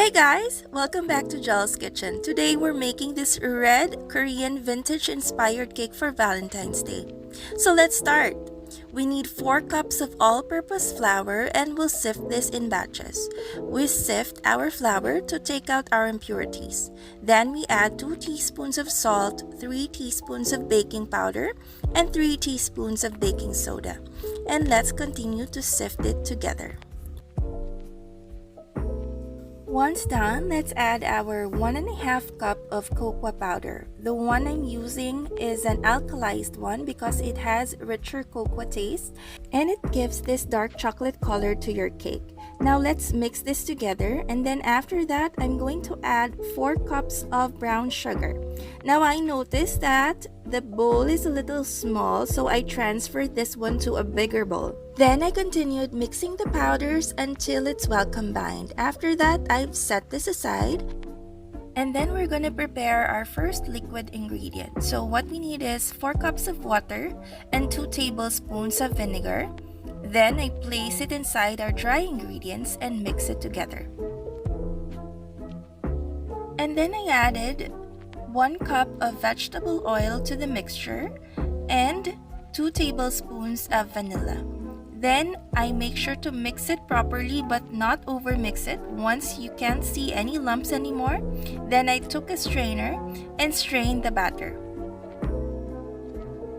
Hey guys! Welcome back to Jols Kitchen. Today we're making this red Korean vintage inspired cake for Valentine's Day. So let's start. We need 4 cups of all-purpose flour and we'll sift this in batches. We sift our flour to take out our impurities. Then we add 2 teaspoons of salt, 3 teaspoons of baking powder, and 3 teaspoons of baking soda. And let's continue to sift it together. Once done, let's add our 1.5 cup of cocoa powder. The one I'm using is an alkalized one because it has richer cocoa taste and it gives this dark chocolate color to your cake. Now let's mix this together, and then after that I'm going to add 4 cups of brown sugar. Now I noticed that the bowl is a little small, so I transferred this one to a bigger bowl. Then I continued mixing the powders until it's well combined. After that, I've set this aside. And then we're gonna prepare our first liquid ingredient. So what we need is 4 cups of water and 2 tablespoons of vinegar. Then I place it inside our dry ingredients and mix it together. And then I added 1 cup of vegetable oil to the mixture and 2 tablespoons of vanilla. Then I make sure to mix it properly but not over mix it. Once you can't see any lumps anymore, then I took a strainer and strained the batter.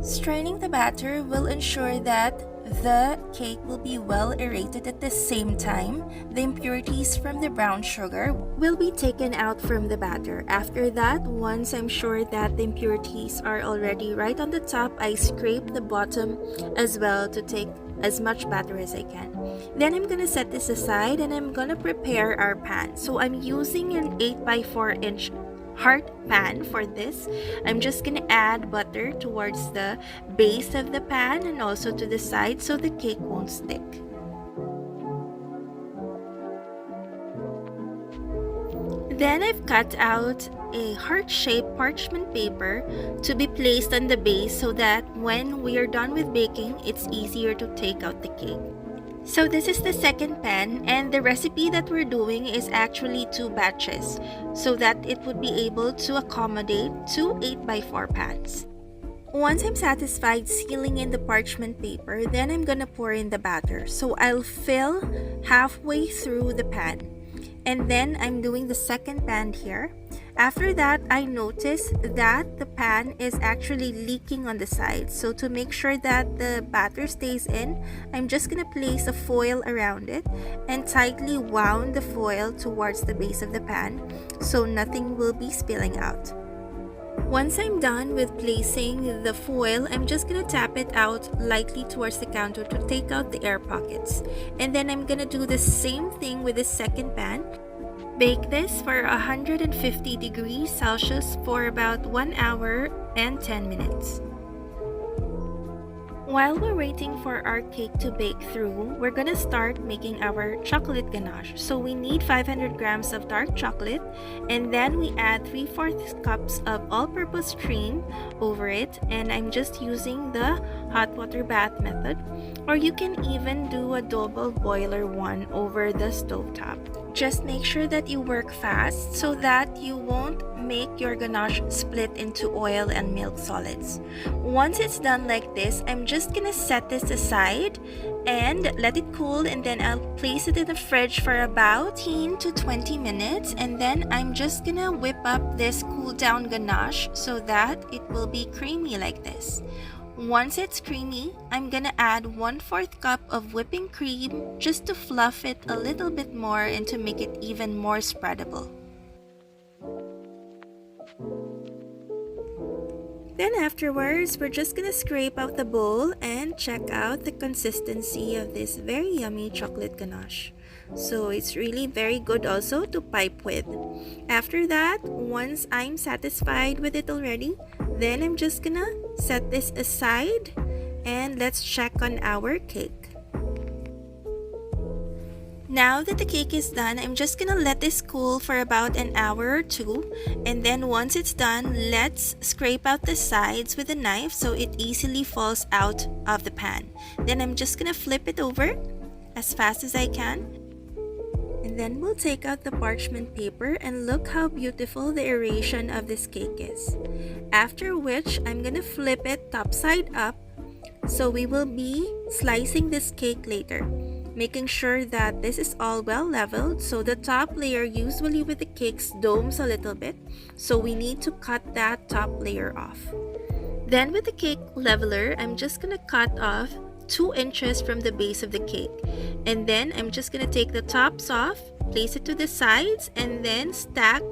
Straining the batter will ensure that the cake will be well aerated. At the same time, the impurities from the brown sugar will be taken out from the batter. After that, once I'm sure that the impurities are already right on the top, I scrape the bottom as well to take as much batter as I can. Then I'm gonna set this aside and I'm gonna prepare our pan. So I'm using an 8x4 inch heart pan for this. I'm just gonna add butter towards the base of the pan and also to the side so the cake won't stick. Then I've cut out a heart-shaped parchment paper to be placed on the base so that when we are done with baking, it's easier to take out the cake. So this is the second pan, and the recipe that we're doing is actually 2 batches so that it would be able to accommodate 2 8x4 pans. Once I'm satisfied sealing in the parchment paper, then I'm gonna pour in the batter. So I'll fill halfway through the pan. And then I'm doing the second pan here. After that, I noticed that the pan is actually leaking on the sides. So to make sure that the batter stays in, I'm just gonna place a foil around it and tightly wound the foil towards the base of the pan so nothing will be spilling out. Once I'm done with placing the foil, I'm just gonna tap it out lightly towards the counter to take out the air pockets. And then I'm gonna do the same thing with the second pan. Bake this for 150 degrees Celsius for about 1 hour and 10 minutes. While we're waiting for our cake to bake through, we're gonna start making our chocolate ganache. So we need 500 grams of dark chocolate, and then we add 3/4 cups of all-purpose cream over it, and I'm just using the hot water bath method, or you can even do a double boiler one over the stovetop. Just make sure that you work fast so that you won't make your ganache split into oil and milk solids. Once it's done like this, I'm just gonna set this aside and let it cool, and then I'll place it in the fridge for about 15 to 20 minutes, and then I'm just gonna whip up this cool down ganache so that it will be creamy like this. Once it's creamy, I'm gonna add 1/4 cup of whipping cream just to fluff it a little bit more and to make it even more spreadable. Then afterwards, we're just gonna scrape out the bowl and check out the consistency of this very yummy chocolate ganache. So it's really very good also to pipe with. After that, once I'm satisfied with it already, then I'm just gonna set this aside and let's check on our cake. Now that the cake is done, I'm just gonna let this cool for about an hour or 2, and then once it's done, let's scrape out the sides with a knife so it easily falls out of the pan. Then I'm just gonna flip it over as fast as I can. Then we'll take out the parchment paper and look how beautiful the aeration of this cake is. After which, I'm gonna flip it top side up, so we will be slicing this cake later, making sure that this is all well leveled. So the top layer usually with the cakes domes a little bit, so we need to cut that top layer off. Then with the cake leveler, I'm just gonna cut off 2 inches from the base of the cake, and then I'm just gonna take the tops off, place it to the sides, and then stack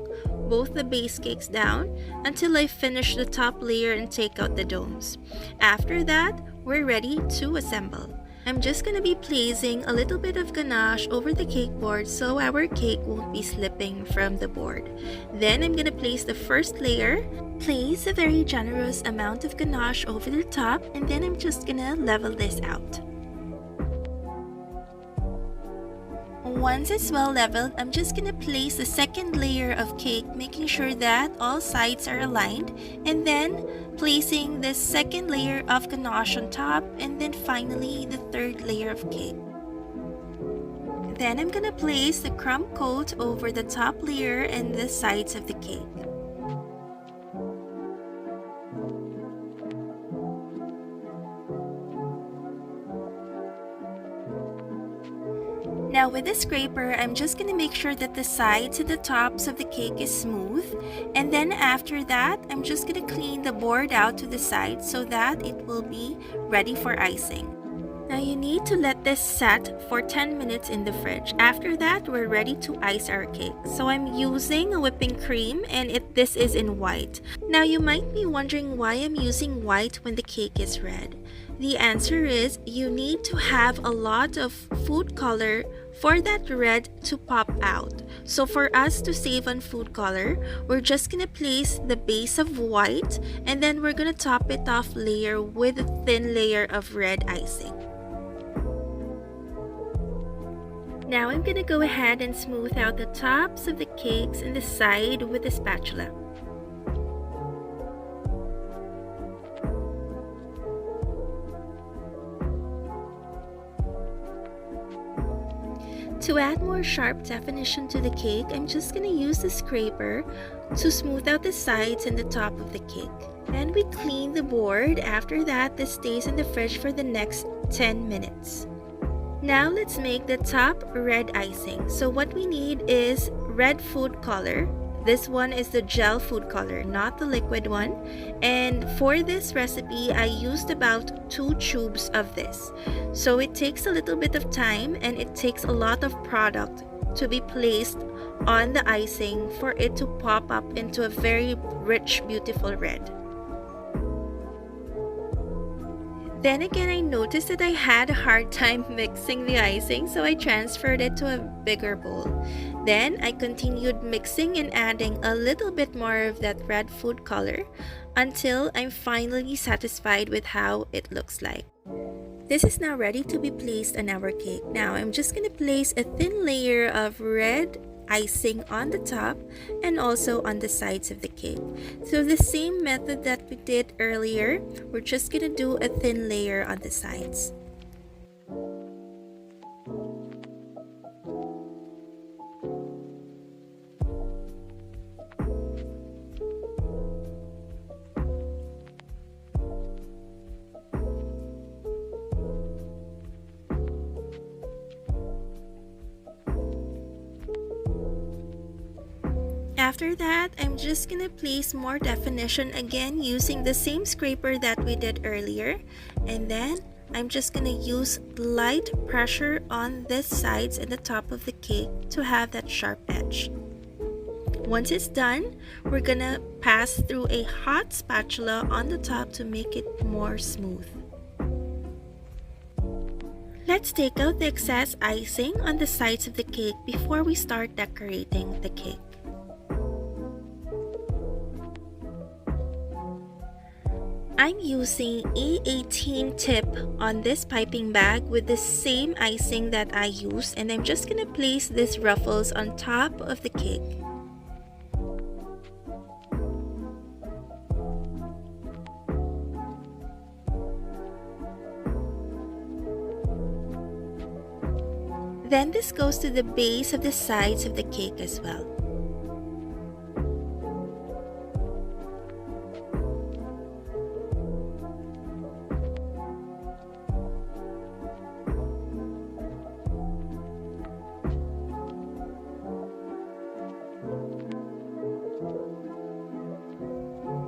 both the base cakes down until I finish the top layer and take out the domes. After that, we're ready to assemble. I'm just gonna be placing a little bit of ganache over the cake board so our cake won't be slipping from the board. Then I'm gonna place the first layer, place a very generous amount of ganache over the top, and then I'm just gonna level this out. Once it's well leveled, I'm just gonna place the second layer of cake, making sure that all sides are aligned, and then placing the second layer of ganache on top, and then finally the third layer of cake. Then I'm gonna place the crumb coat over the top layer and the sides of the cake. Now with the scraper, I'm just going to make sure that the sides and the tops of the cake is smooth. And then after that, I'm just going to clean the board out to the side so that it will be ready for icing. Now you need to let this set for 10 minutes in the fridge. After that, we're ready to ice our cake. So I'm using a whipping cream, and this is in white. Now you might be wondering why I'm using white when the cake is red. The answer is you need to have a lot of food color for that red to pop out. So for us to save on food color, we're just gonna place the base of white, and then we're gonna top it off layer with a thin layer of red icing. Now I'm gonna go ahead and smooth out the tops of the cakes and the side with a spatula. To add more sharp definition to the cake, I'm just going to use the scraper to smooth out the sides and the top of the cake. And we clean the board. After that, this stays in the fridge for the next 10 minutes. Now let's make the top red icing. So what we need is red food color. This one is the gel food color, not the liquid one. And for this recipe, I used about 2 tubes of this. So it takes a little bit of time, and it takes a lot of product to be placed on the icing for it to pop up into a very rich, beautiful red. Then again, I noticed that I had a hard time mixing the icing, so I transferred it to a bigger bowl. Then I continued mixing and adding a little bit more of that red food color until I'm finally satisfied with how it looks like. This is now ready to be placed on our cake. Now I'm just going to place a thin layer of red icing on the top and also on the sides of the cake. So the same method that we did earlier, we're just going to do a thin layer on the sides. After that, I'm just gonna place more definition again using the same scraper that we did earlier, and then I'm just gonna use light pressure on the sides and the top of the cake to have that sharp edge. Once it's done, we're gonna pass through a hot spatula on the top to make it more smooth. Let's take out the excess icing on the sides of the cake before we start decorating the cake. I'm using E18 tip on this piping bag with the same icing that I used, and I'm just gonna place these ruffles on top of the cake. Then this goes to the base of the sides of the cake as well.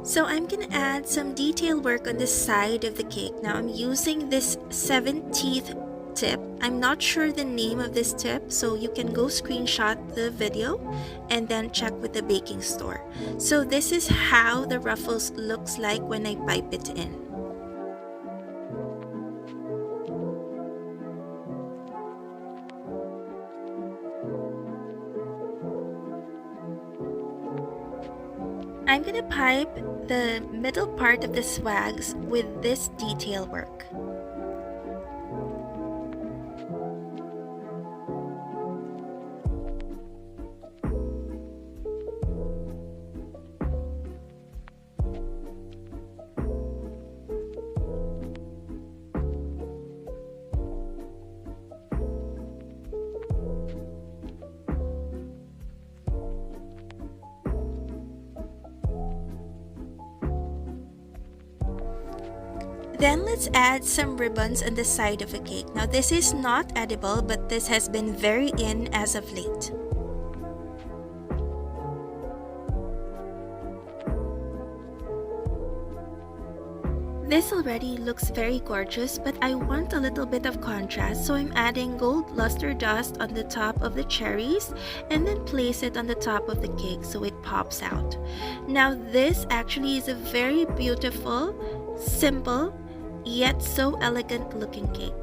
So I'm gonna add some detail work on the side of the cake. Now I'm using this 7-teeth tip. I'm not sure the name of this tip, so you can go screenshot the video and then check with the baking store. So this is how the ruffles looks like when I pipe it in. I'm gonna pipe the middle part of the swags with this detail work. Then let's add some ribbons on the side of a cake. Now this is not edible, but this has been very in as of late. This already looks very gorgeous, but I want a little bit of contrast, so I'm adding gold luster dust on the top of the cherries and then place it on the top of the cake so it pops out. Now this actually is a very beautiful, simple, yet so elegant looking cake.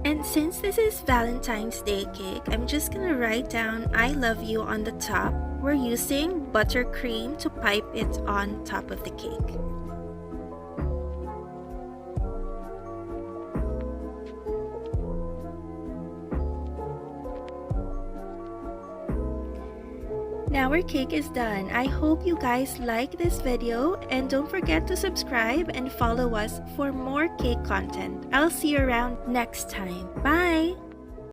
And since this is Valentine's Day cake, I'm just gonna write down I love you on the top. We're using buttercream to pipe it on top of the cake. Now our cake is done. I hope you guys like this video and don't forget to subscribe and follow us for more cake content. I'll see you around next time. Bye!